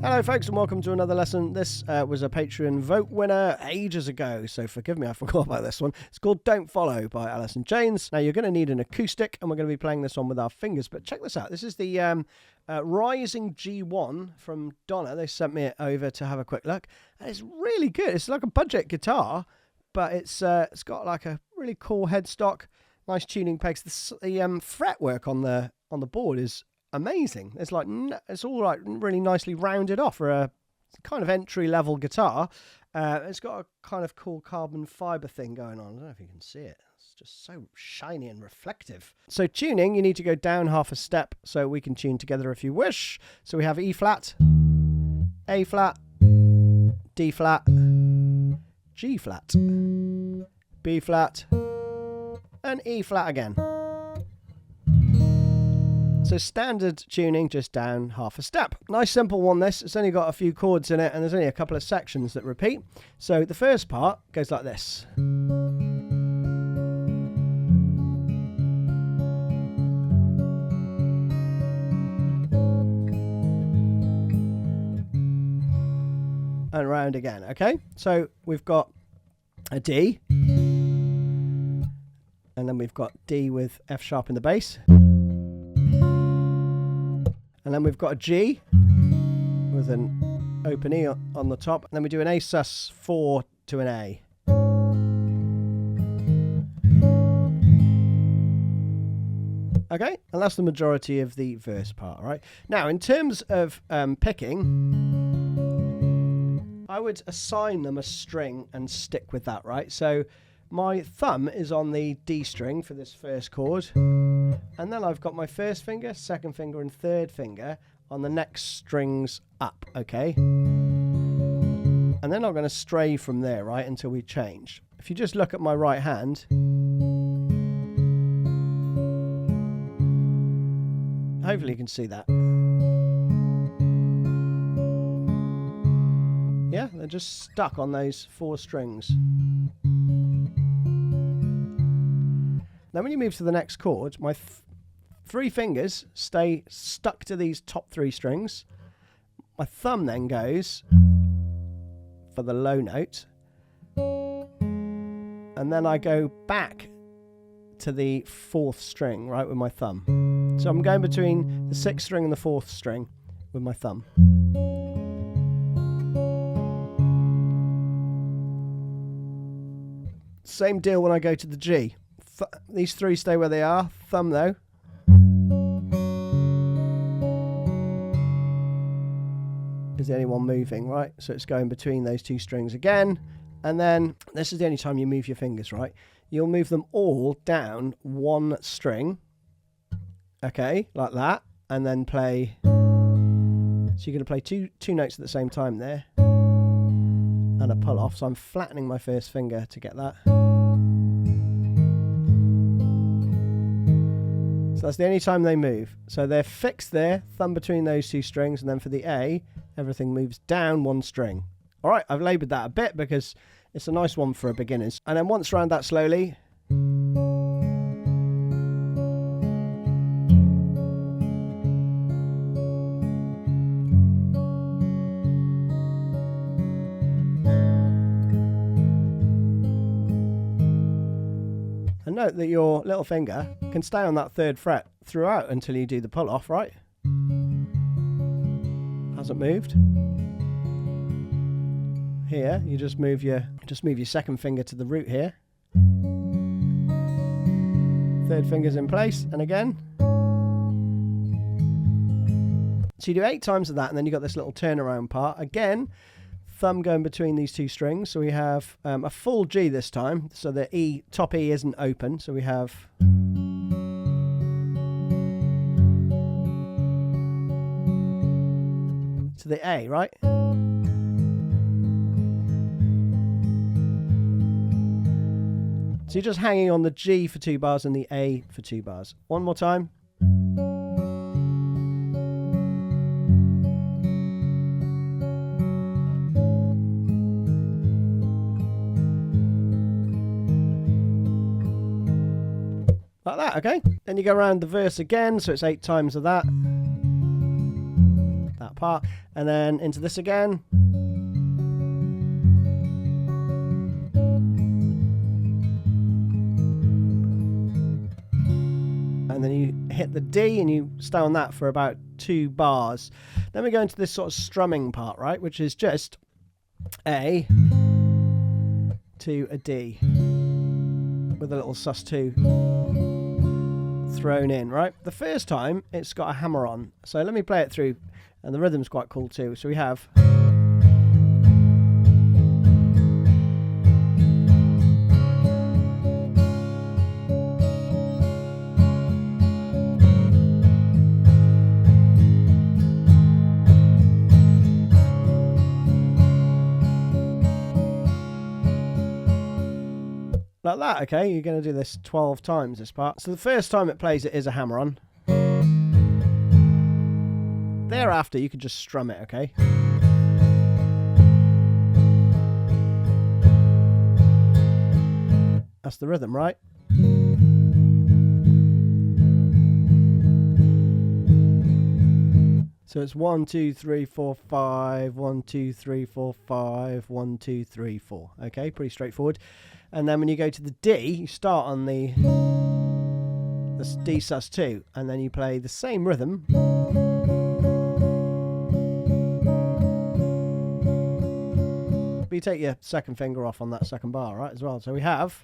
Hello folks and welcome to another lesson. This was a Patreon vote winner ages ago, so forgive me, I forgot about this one. It's called Don't Follow by Alison Janes. Now you're going to need an acoustic and we're going to be playing this one with our fingers, but check this out. This is the Rising G1 from Donna. They sent me it over to have a quick look. And it's really good. It's like a budget guitar, but it's got like a really cool headstock, nice tuning pegs. The fretwork on the board is amazing. It's like it's all like really nicely rounded off for a kind of entry level guitar. It's got a kind of cool carbon fiber thing going on. I don't know if you can see it. It's just so shiny and reflective. So tuning, you need to go down half a step so we can tune together if you wish. So we have E flat, A flat, D flat, G flat, B flat, and E flat again. So standard tuning, just down half a step. Nice simple one this. It's only got a few chords in it and there's only a couple of sections that repeat. So the first part goes like this. And round again, okay? So we've got a D. And then we've got D with F sharp in the bass. And then we've got a G with an open E on the top. And then we do an A sus4 to an A. Okay, and that's the majority of the verse part, right? Now, in terms of picking, I would assign them a string and stick with that, right? So my thumb is on the D string for this first chord. And then I've got my first finger, second finger, and third finger on the next strings up, okay? And then I'm going to stray from there, right, until we change. If you just look at my right hand, hopefully you can see that. Yeah, they're just stuck on those 4 strings. Then when you move to the next chord, my 3 fingers stay stuck to these top 3 strings. My thumb then goes for the low note. And then I go back to the 4th string, right, with my thumb. So I'm going between the 6th string and the 4th string with my thumb. Same deal when I go to the G. These 3 stay where they are. Thumb though. Is the only one moving, right? So it's going between those 2 strings again. And then this is the only time you move your fingers, right? You'll move them all down 1 string. Okay, like that. And then play. So you're going to play two notes at the same time there. And a pull off. So I'm flattening my first finger to get that. So that's the only time they move. So they're fixed there, thumb between those 2 strings, and then for the A, everything moves down 1 string. All right, I've laboured that a bit because it's a nice one for a beginners. And then once around that slowly. And note that your little finger can stay on that 3rd fret throughout until you do the pull off, right? Hasn't moved. Here, you just move your second finger to the root here. 3rd finger's in place, and again. So you do 8 times of that, and then you got this little turnaround part. Again, thumb going between these 2 strings. So we have a full G this time. So the E, top E isn't open. So we have to the A, right? So you're just hanging on the G for 2 bars and the A for 2 bars. One more time. Like that, okay? Then you go around the verse again, so it's 8 times of that part. And then into this again. And then you hit the D and you stay on that for about 2 bars. Then we go into this sort of strumming part, right, which is just A to a D with a little sus2 thrown in, right? The first time it's got a hammer on. So let me play it through, and the rhythm's quite cool too. So we have... like that, okay? You're going to do this 12 times, this part. So the first time it plays it is a hammer on. Thereafter, you can just strum it, okay? That's the rhythm, right? So it's 1, 2, 3, 4, 5, 1, 2, 3, 4, 5, 1, 2, 3, 4. Okay, pretty straightforward. And then when you go to the D, you start on the D sus2, and then you play the same rhythm. But you take your second finger off on that second bar, right, as well. So we have...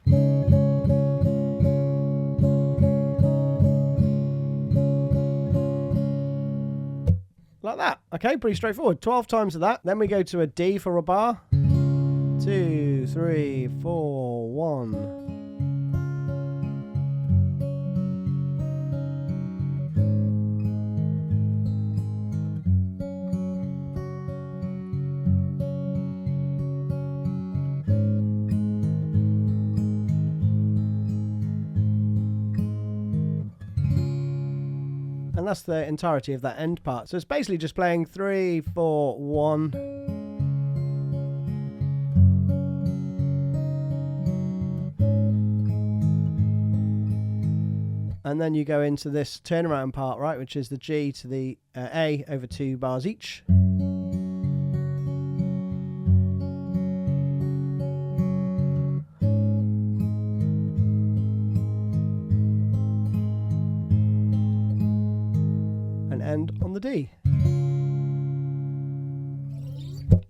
like that. Okay, pretty straightforward. 12 times of that. Then we go to a D for a bar. 2, 3, 4, 1. And that's the entirety of that end part. So it's basically just playing 3, 4, 1. And then you go into this turnaround part, right, which is the G to the A over 2 bars each. And end on the D.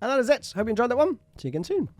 And that is it. Hope you enjoyed that one. See you again soon.